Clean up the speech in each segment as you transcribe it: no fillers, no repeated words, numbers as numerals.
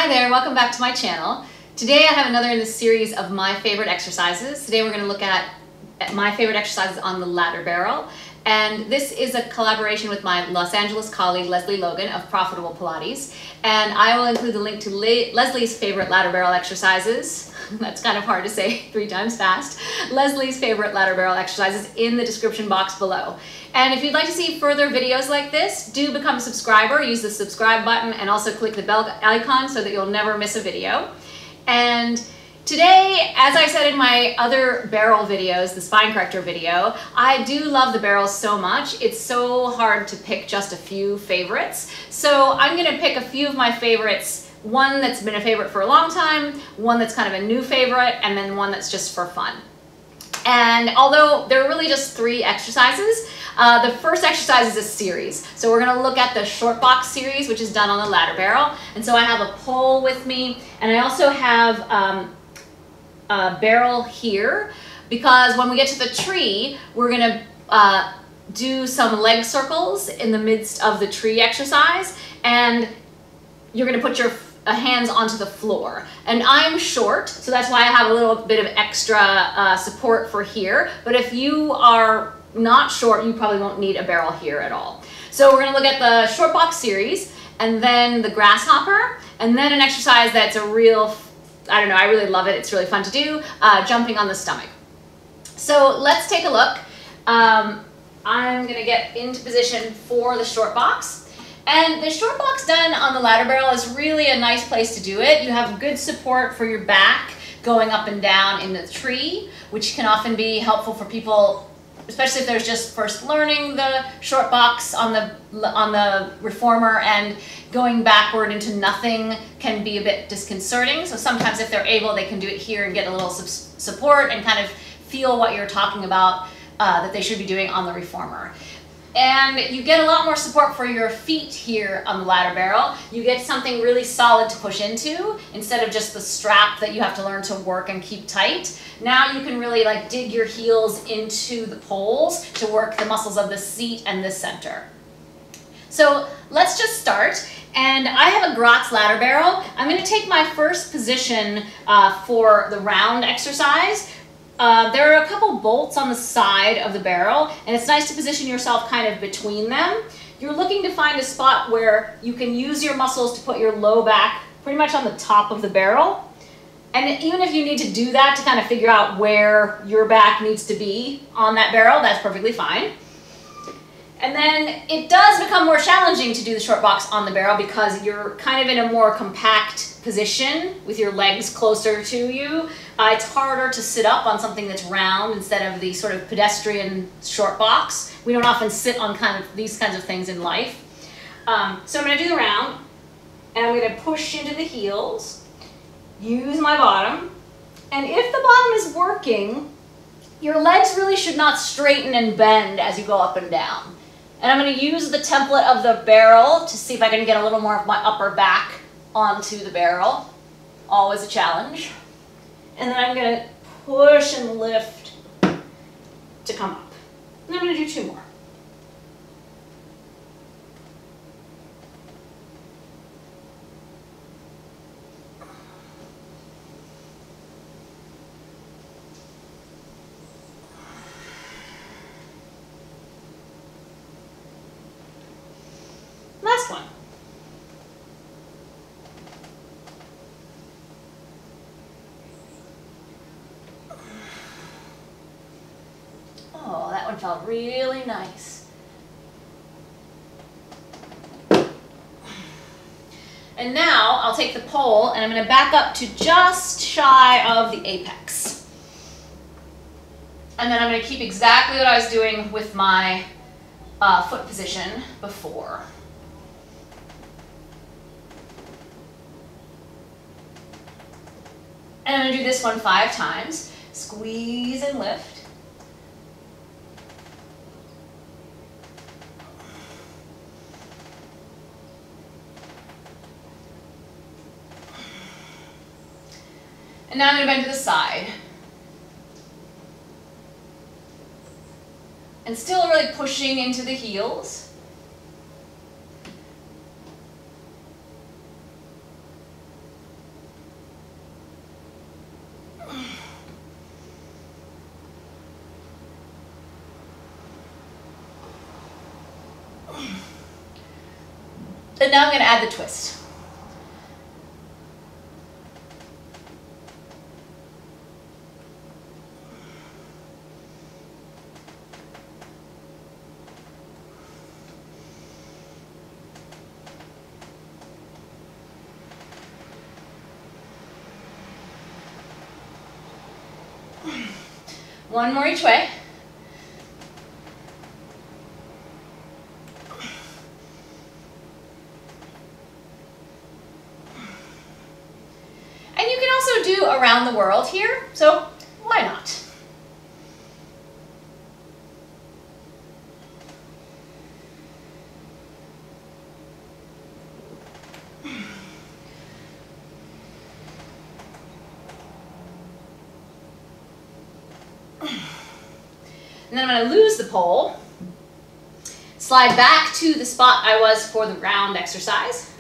Hi there, welcome back to my channel. Today I have another in the series of my favorite exercises. Today we're going to look at my favorite exercises on the ladder barrel. And this is a collaboration with my Los Angeles colleague, Lesley Logan of Profitable Pilates. And I will include the link to Lesley's favorite ladder barrel exercises. That's kind of hard to say 3 times fast. Lesley's favorite ladder barrel exercises in the description box below. And if you'd like to see further videos like this, do become a subscriber. Use the subscribe button and also click the bell icon so that you'll never miss a video. And today, as I said in my other barrel videos, the spine corrector video, I do love the barrels so much. It's so hard to pick just a few favorites. So I'm going to pick a few of my favorites. One that's been a favorite for a long time, one that's kind of a new favorite, and then one that's just for fun. And although there are really just 3 exercises, the first exercise is a series. So we're going to look at the short box series, which is done on the ladder barrel. And so I have a pole with me, and I also have a barrel here, because when we get to the tree, we're going to do some leg circles in the midst of the tree exercise, and you're going to put your hands onto the floor. And I'm short, so that's why I have a little bit of extra support for here. But if you are not short, you probably won't need a barrel here at all. So we're going to look at the short box series, and then the grasshopper, and then an exercise that's a real, I don't know, I really love it. It's really fun to do, jumping on the stomach. So let's take a look. I'm going to get into position for the short box. And the short box done on the ladder barrel is really a nice place to do it. You have good support for your back going up and down in the tree, which can often be helpful for people, especially if they're just first learning the short box on the reformer, and going backward into nothing can be a bit disconcerting. So sometimes if they're able, they can do it here and get a little support and kind of feel what you're talking about that they should be doing on the reformer. And you get a lot more support for your feet here on the ladder barrel. You get something really solid to push into instead of just the strap that you have to learn to work and keep tight. Now you can really like dig your heels into the poles to work the muscles of the seat and the center. So let's just start. And I have a Gratz ladder barrel. I'm going to take my first position for the round exercise. There are a couple bolts on the side of the barrel, and it's nice to position yourself kind of between them. You're looking to find a spot where you can use your muscles to put your low back pretty much on the top of the barrel. And even if you need to do that to kind of figure out where your back needs to be on that barrel, that's perfectly fine. And then it does become more challenging to do the short box on the barrel because you're kind of in a more compact position with your legs closer to you. It's harder to sit up on something that's round instead of the sort of pedestrian short box. We don't often sit on these kinds of things in life. So I'm going to do the round, and I'm going to push into the heels, use my bottom, and if the bottom is working, your legs really should not straighten and bend as you go up and down. And I'm going to use the template of the barrel to see if I can get a little more of my upper back onto the barrel. Always a challenge. And then I'm going to push and lift to come up. And I'm going to do 2 more. Last one. Oh, that one felt really nice. And now I'll take the pole and I'm going to back up to just shy of the apex. And then I'm going to keep exactly what I was doing with my foot position before. And I'm going to do this one 5 times. Squeeze and lift. And now I'm going to bend to the side. And still really pushing into the heels. And now I'm going to add the twist. One more each way. And you can also do around the world here, so why not? And then I'm going to lose the pole, slide back to the spot I was for the round exercise,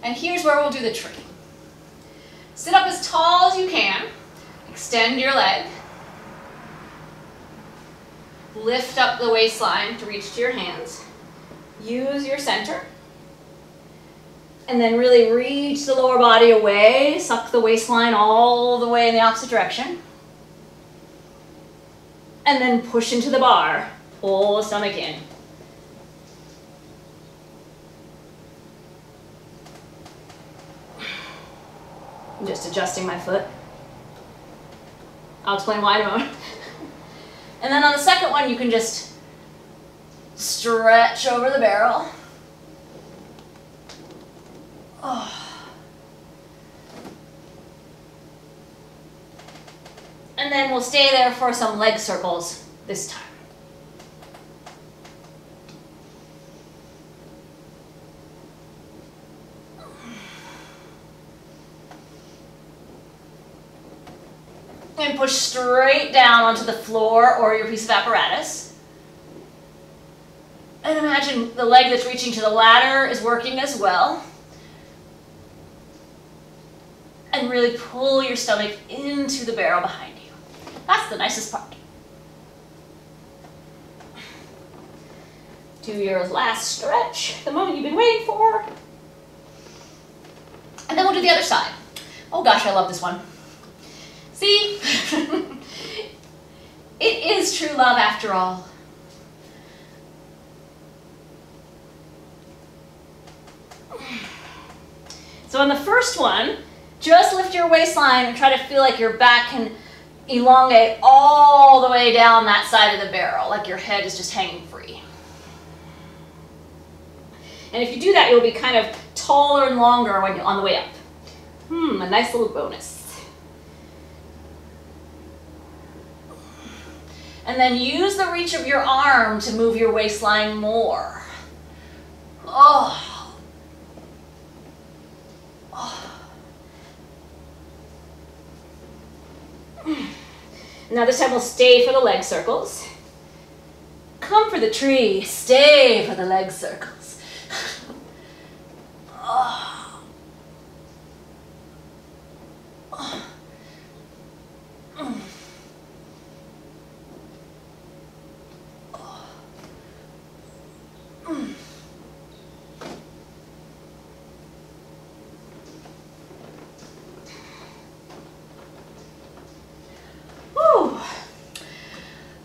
and here's where we'll do the trick. Sit up as tall as you can, extend your leg, lift up the waistline to reach to your hands, use your center, and then really reach the lower body away, suck the waistline all the way in the opposite direction. And then push into the bar, pull the stomach in. I'm just adjusting my foot. I'll explain why in a moment. And then on the second one, you can just stretch over the barrel. Oh. And then we'll stay there for some leg circles this time. And push straight down onto the floor or your piece of apparatus. And imagine the leg that's reaching to the ladder is working as well. And really pull your stomach into the barrel behind you. That's the nicest part. Do your last stretch, the moment you've been waiting for. And then we'll do the other side. Oh gosh, I love this one. See? It is true love after all. So on the first one, just lift your waistline and try to feel like your back can elongate all the way down that side of the barrel, like your head is just hanging free. And if you do that, you'll be kind of taller and longer when you're on the way up. A nice little bonus. And then use the reach of your arm to move your waistline more. Oh. Oh. Now this time we'll stay for the leg circles. Come for the tree, stay for the leg circles. Oh. Oh.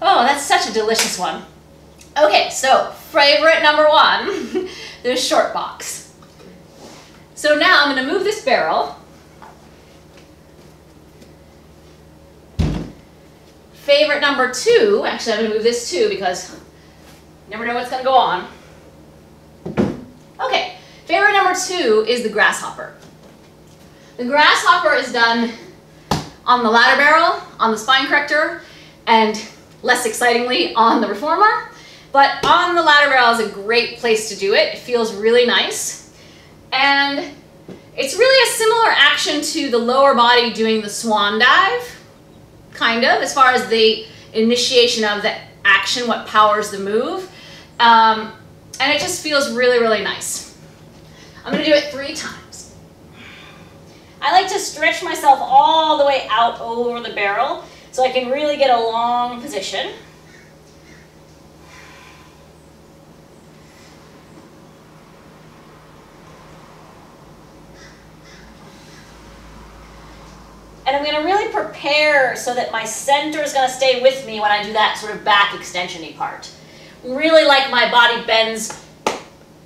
Oh, that's such a delicious one. Okay, so favorite number one, the short box. So now I'm going to move this barrel. Favorite number two, actually I'm going to move this too because you never know what's going to go on. Okay, favorite number two is the Grasshopper. The Grasshopper is done on the ladder barrel, on the spine corrector, and less excitingly on the reformer. But on the ladder barrel is a great place to do it. It feels really nice. And it's really a similar action to the lower body doing the swan dive, kind of, as far as the initiation of the action, what powers the move. And it just feels really, really nice. I'm going to do it 3 times. I like to stretch myself all the way out over the barrel so I can really get a long position. And I'm gonna really prepare so that my center is gonna stay with me when I do that sort of back extension-y part. Really like my body bends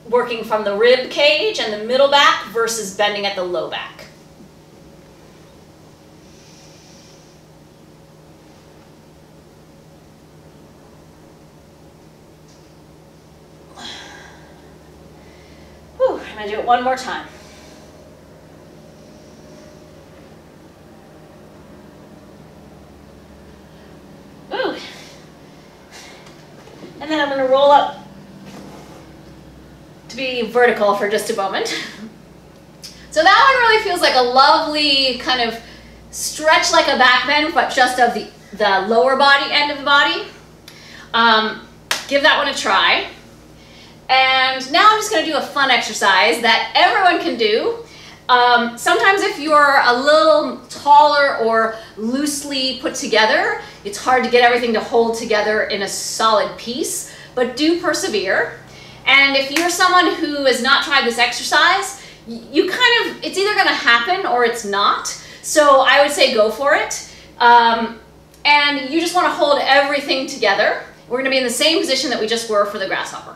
working from the rib cage and the middle back versus bending at the low back. Whew, I'm gonna do it one more time. Ooh. And then I'm gonna roll up to be vertical for just a moment. So that one really feels like a lovely kind of stretch like a back bend, but just of the lower body end of the body. Give that one a try. And now I'm just going to do a fun exercise that everyone can do. Sometimes if you're a little taller or loosely put together, it's hard to get everything to hold together in a solid piece, but do persevere. And if you're someone who has not tried this exercise, it's either going to happen or it's not. So I would say go for it. And you just want to hold everything together. We're going to be in the same position that we just were for the grasshopper.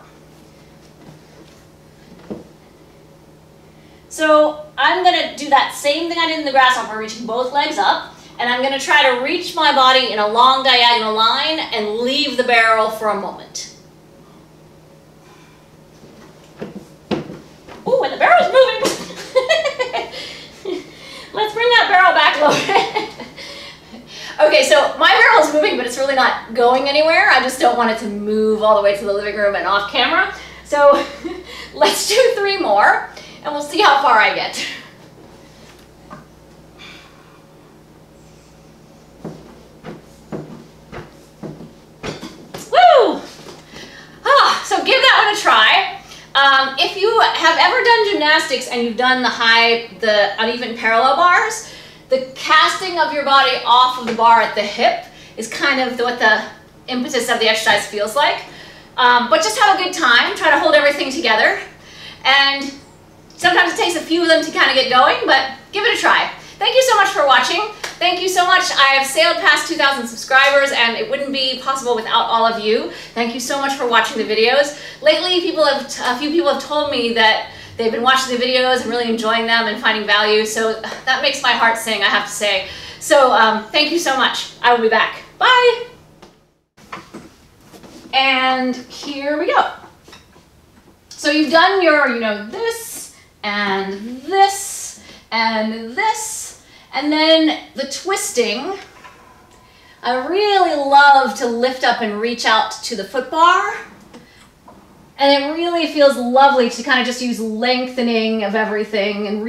So I'm going to do that same thing I did in the grasshopper, reaching both legs up. And I'm going to try to reach my body in a long diagonal line and leave the barrel for a moment. Ooh, and the barrel's moving. Let's bring that barrel back a little bit. Okay, so my barrel is moving, but it's really not going anywhere. I just don't want it to move all the way to the living room and off camera. So let's do 3 more, and we'll see how far I get. Woo! So give that one a try. If you have ever done gymnastics and you've done the uneven parallel bars, the casting of your body off of the bar at the hip is kind of what the impetus of the exercise feels like. But just have a good time, try to hold everything together. And sometimes it takes a few of them to kind of get going, but give it a try. Thank you so much for watching. Thank you so much. I have sailed past 2,000 subscribers and it wouldn't be possible without all of you. Thank you so much for watching the videos. Lately, a few people have told me that they've been watching the videos and really enjoying them and finding value. So that makes my heart sing, I have to say. So thank you so much. I will be back. Bye. And here we go. So you've done your, this and this and this. And then the twisting, I really love to lift up and reach out to the foot bar. And it really feels lovely to kind of just use lengthening of everything and